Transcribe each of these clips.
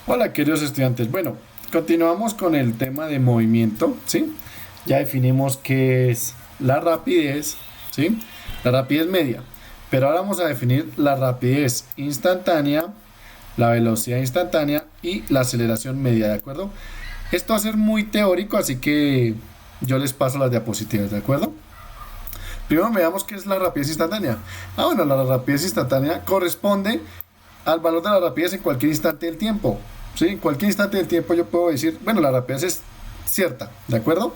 Hola, queridos estudiantes. Bueno, continuamos con el tema de movimiento, ¿sí? Ya definimos qué es la rapidez, ¿sí? La rapidez media. Pero ahora vamos a definir la rapidez instantánea, la velocidad instantánea y la aceleración media, ¿de acuerdo? Esto va a ser muy teórico, así que yo les paso las diapositivas, ¿de acuerdo? Primero veamos qué es la rapidez instantánea. Bueno, la rapidez instantánea corresponde al valor de la rapidez en cualquier instante del tiempo. ¿Sí? En cualquier instante del tiempo yo puedo decir, bueno, la rapidez es cierta, ¿de acuerdo?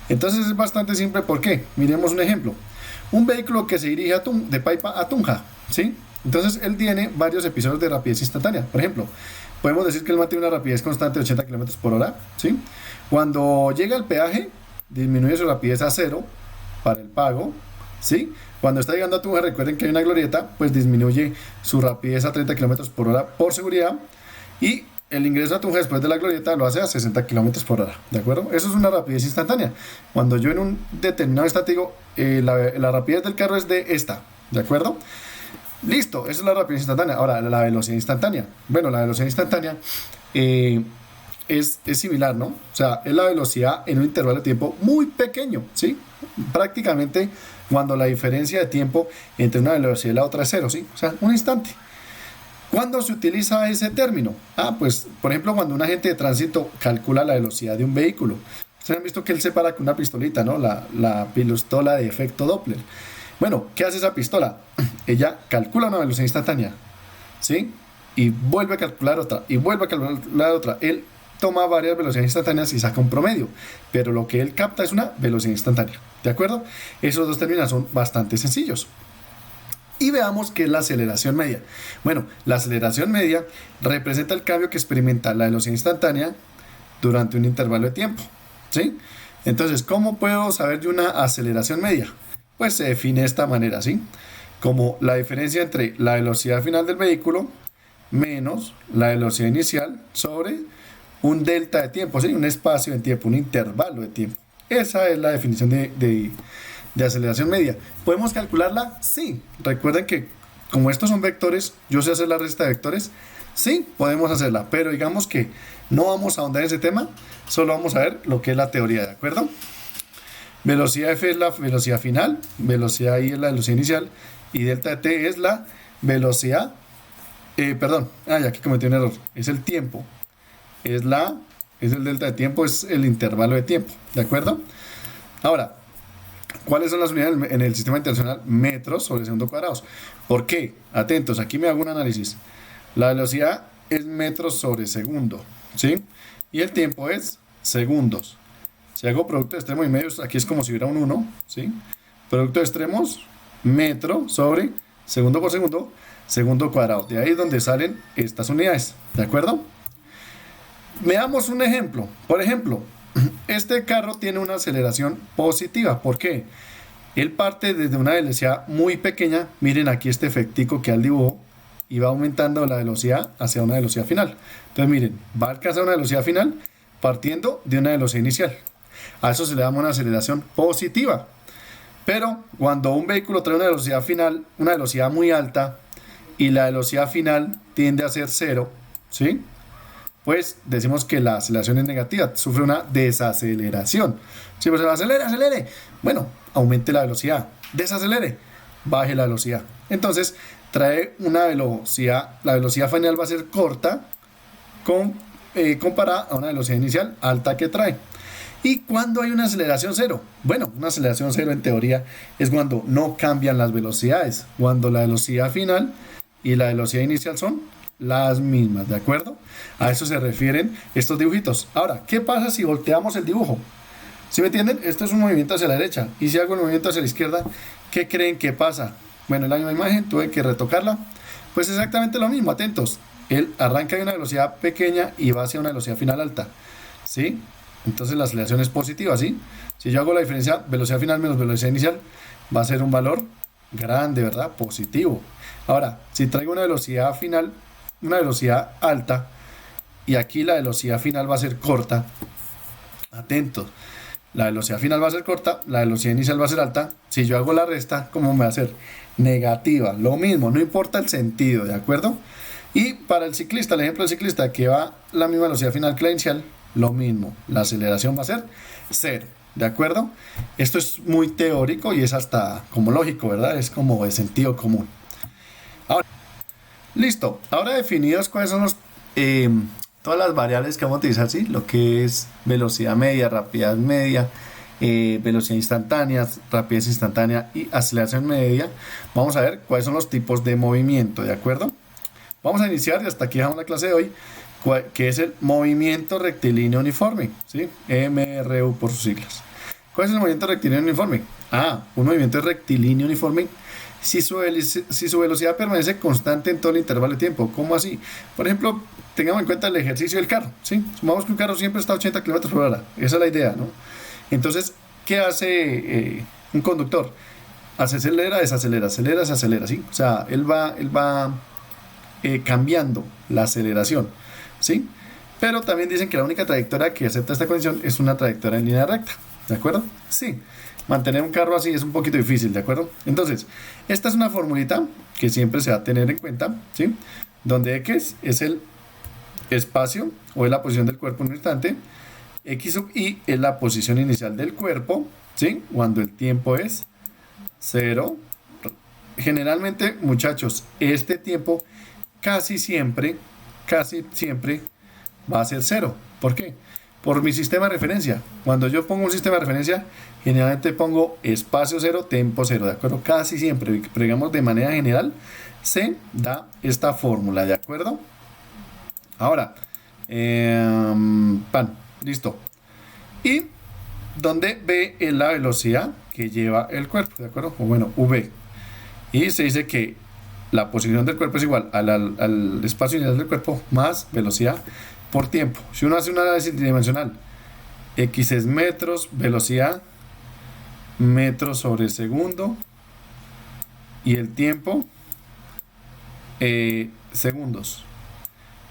Entonces es bastante simple. ¿Por qué? Miremos un ejemplo. Un vehículo que se dirige de Paipa a Tunja, ¿sí? Entonces él tiene varios episodios de rapidez instantánea. Por ejemplo, podemos decir que él mantiene una rapidez constante de 80 kilómetros por hora, ¿sí? Cuando llega al peaje, disminuye su rapidez a cero para el pago, ¿sí? Cuando está llegando a Tunja, recuerden que hay una glorieta, pues disminuye su rapidez a 30 kilómetros por hora por seguridad. Y el ingreso a Tunja después de la glorieta lo hace a 60 kilómetros por hora, ¿de acuerdo? Eso es una rapidez instantánea. Cuando yo en un determinado instante digo, la rapidez del carro es de esta, ¿de acuerdo? Listo, esa es la rapidez instantánea. Ahora, la velocidad instantánea. Bueno, la velocidad instantánea eh, es similar, ¿no? O sea, es la velocidad en un intervalo de tiempo muy pequeño, ¿sí? Prácticamente cuando la diferencia de tiempo entre una velocidad y la otra es cero, ¿sí? O sea, un instante. ¿Cuándo se utiliza ese término? Pues, por ejemplo, cuando un agente de tránsito calcula la velocidad de un vehículo. Ustedes han visto que él separa con una pistolita, ¿no? La pistola de efecto Doppler. Bueno, ¿qué hace esa pistola? Ella calcula una velocidad instantánea, ¿sí? Y vuelve a calcular otra, y vuelve a calcular otra. Él toma varias velocidades instantáneas y saca un promedio, pero lo que él capta es una velocidad instantánea, ¿de acuerdo? Esos dos términos son bastante sencillos. Y veamos qué es la aceleración media. Bueno, la aceleración media representa el cambio que experimenta la velocidad instantánea durante un intervalo de tiempo, ¿sí? Entonces, ¿cómo puedo saber de una aceleración media? Pues se define de esta manera, ¿sí? Como la diferencia entre la velocidad final del vehículo menos la velocidad inicial sobre un delta de tiempo, ¿sí? Un espacio de tiempo, un intervalo de tiempo. Esa es la definición de aceleración media. ¿Podemos calcularla? Sí. Recuerden que como estos son vectores, yo sé hacer la resta de vectores. Sí, podemos hacerla, pero digamos que no vamos a ahondar en ese tema, solo vamos a ver lo que es la teoría, ¿de acuerdo? Velocidad F es la velocidad final, velocidad I es la velocidad inicial y delta de T es la velocidad, perdón, ya aquí cometí un error, es el tiempo, es es el delta de tiempo, es el intervalo de tiempo, ¿de acuerdo? Ahora, ¿cuáles son las unidades en el sistema internacional? Metros sobre segundo cuadrados. ¿Por qué? Atentos, aquí me hago un análisis. La velocidad es metros sobre segundo, ¿sí? Y el tiempo es segundos. Si hago producto de extremos y medios, aquí es como si hubiera un uno, ¿sí? Producto de extremos, metro sobre segundo por segundo, segundo cuadrado. De ahí es donde salen estas unidades, ¿de acuerdo? Veamos un ejemplo. Por ejemplo, este carro tiene una aceleración positiva. ¿Por qué? Él parte desde una velocidad muy pequeña. Miren aquí este efectico que al dibujo y va aumentando la velocidad hacia una velocidad final. Entonces miren, va a alcanzar una velocidad final partiendo de una velocidad inicial. A eso se le llama una aceleración positiva. Pero cuando un vehículo trae una velocidad final, una velocidad muy alta y la velocidad final tiende a ser cero, ¿sí? Pues decimos que la aceleración es negativa, sufre una desaceleración. Si pues acelere, acelere. Bueno, aumente la velocidad. Desacelere, baje la velocidad. Entonces, trae una velocidad, la velocidad final va a ser corta comparada a una velocidad inicial alta que trae. ¿Y cuándo hay una aceleración cero? Bueno, una aceleración cero en teoría es cuando no cambian las velocidades, cuando la velocidad final y la velocidad inicial son las mismas, ¿de acuerdo? A eso se refieren estos dibujitos. Ahora, ¿qué pasa si volteamos el dibujo? ¿Sí me entienden? Esto es un movimiento hacia la derecha. Y si hago el movimiento hacia la izquierda, ¿qué creen que pasa? Bueno, en la misma imagen tuve que retocarla. Pues exactamente lo mismo, atentos. Él arranca de una velocidad pequeña y va hacia una velocidad final alta. ¿Sí? Entonces la aceleración es positiva, ¿sí? Si yo hago la diferencia velocidad final menos velocidad inicial, va a ser un valor grande, ¿verdad? Positivo. Ahora, si traigo una velocidad final, una velocidad alta, y aquí la velocidad final va a ser corta, atentos, la velocidad final va a ser corta, la velocidad inicial va a ser alta. Si yo hago la resta, ¿cómo me va a ser? Negativa, lo mismo, no importa el sentido, ¿de acuerdo? Y para el ciclista, el ejemplo del ciclista que va a la misma velocidad final que la inicial, lo mismo, la aceleración va a ser 0, ¿de acuerdo? Esto es muy teórico y es hasta como lógico, ¿verdad? Es como de sentido común. Ahora, listo, ahora definidos cuáles son todas las variables que vamos a utilizar, ¿sí? Lo que es velocidad media, rapidez media, velocidad instantánea, rapidez instantánea y aceleración media. Vamos a ver cuáles son los tipos de movimiento, ¿de acuerdo? Vamos a iniciar, y hasta aquí dejamos la clase de hoy, que es el movimiento rectilíneo uniforme, ¿sí? MRU por sus siglas. ¿Cuál es el movimiento rectilíneo uniforme? Un movimiento rectilíneo uniforme si su velocidad permanece constante en todo el intervalo de tiempo. ¿Cómo así? Por ejemplo, tengamos en cuenta el ejercicio del carro, ¿sí? Supongamos que un carro siempre está a 80 km por hora. Esa es la idea, ¿no? Entonces, ¿qué hace un conductor? Acelera, desacelera, acelera, desacelera, ¿sí? O sea, él va cambiando la aceleración, ¿sí? Pero también dicen que la única trayectoria que acepta esta condición es una trayectoria en línea recta, ¿de acuerdo? Sí, mantener un carro así es un poquito difícil, ¿de acuerdo? Entonces, esta es una formulita que siempre se va a tener en cuenta, ¿sí? Donde X es el espacio o es la posición del cuerpo en un instante, X sub Y es la posición inicial del cuerpo, ¿sí? Cuando el tiempo es 0. Generalmente, muchachos, este tiempo casi siempre va a ser 0. ¿Por qué? Por mi sistema de referencia. Cuando yo pongo un sistema de referencia, generalmente pongo espacio 0, tiempo 0, ¿de acuerdo? Casi siempre, pero digamos de manera general, se da esta fórmula, ¿de acuerdo? Ahora, listo. Y donde V es la velocidad que lleva el cuerpo, ¿de acuerdo? O bueno, V. Y se dice que la posición del cuerpo es igual al espacio inicial del cuerpo más velocidad por tiempo. Si uno hace un análisis tridimensional, X es metros, velocidad, metros sobre segundo, y el tiempo, segundos.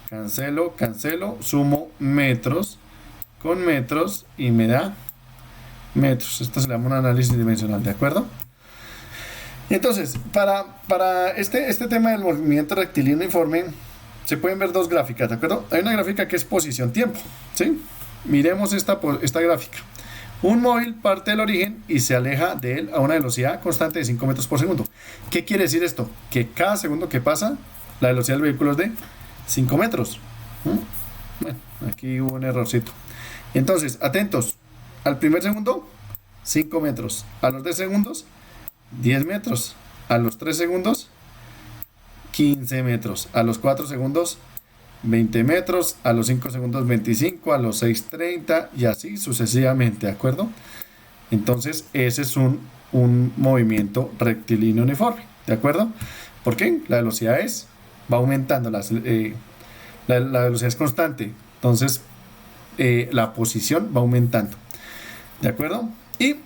Cancelo, sumo metros con metros y me da metros. Esto se llama un análisis dimensional, ¿de acuerdo? Entonces, para este tema del movimiento rectilíneo uniforme, se pueden ver dos gráficas, ¿de acuerdo? Hay una gráfica que es posición-tiempo, ¿sí? Miremos esta gráfica. Un móvil parte del origen y se aleja de él a una velocidad constante de 5 metros por segundo. ¿Qué quiere decir esto? Que cada segundo que pasa, la velocidad del vehículo es de 5 metros. Bueno, aquí hubo un errorcito. Entonces, atentos. Al primer segundo, 5 metros. A los 10 segundos, 10 metros. A los 3 segundos, 15 metros. A los 4 segundos, 20 metros. A los 5 segundos, 25. A los 6, 30. Y así sucesivamente, ¿de acuerdo? Entonces, ese es un movimiento rectilíneo uniforme, ¿de acuerdo? ¿Por qué? La velocidad va aumentando. La velocidad es constante. Entonces, la posición va aumentando, ¿de acuerdo? Y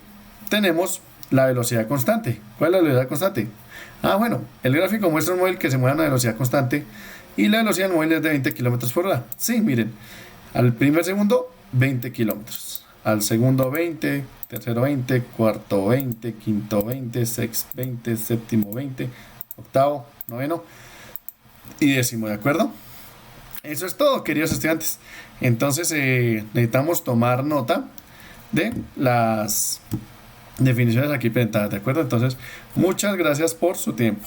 tenemos la velocidad constante. ¿Cuál es la velocidad constante? Bueno, el gráfico muestra un móvil que se mueve a una velocidad constante y la velocidad del móvil es de 20 km por hora. Sí, miren, al primer segundo 20 kilómetros, al segundo 20, tercero 20, cuarto 20, quinto 20, sexto 20, séptimo 20, octavo, noveno y décimo, ¿de acuerdo? Eso es todo, queridos estudiantes. Entonces necesitamos tomar nota de las definiciones aquí presentadas, ¿de acuerdo? Entonces, muchas gracias por su tiempo.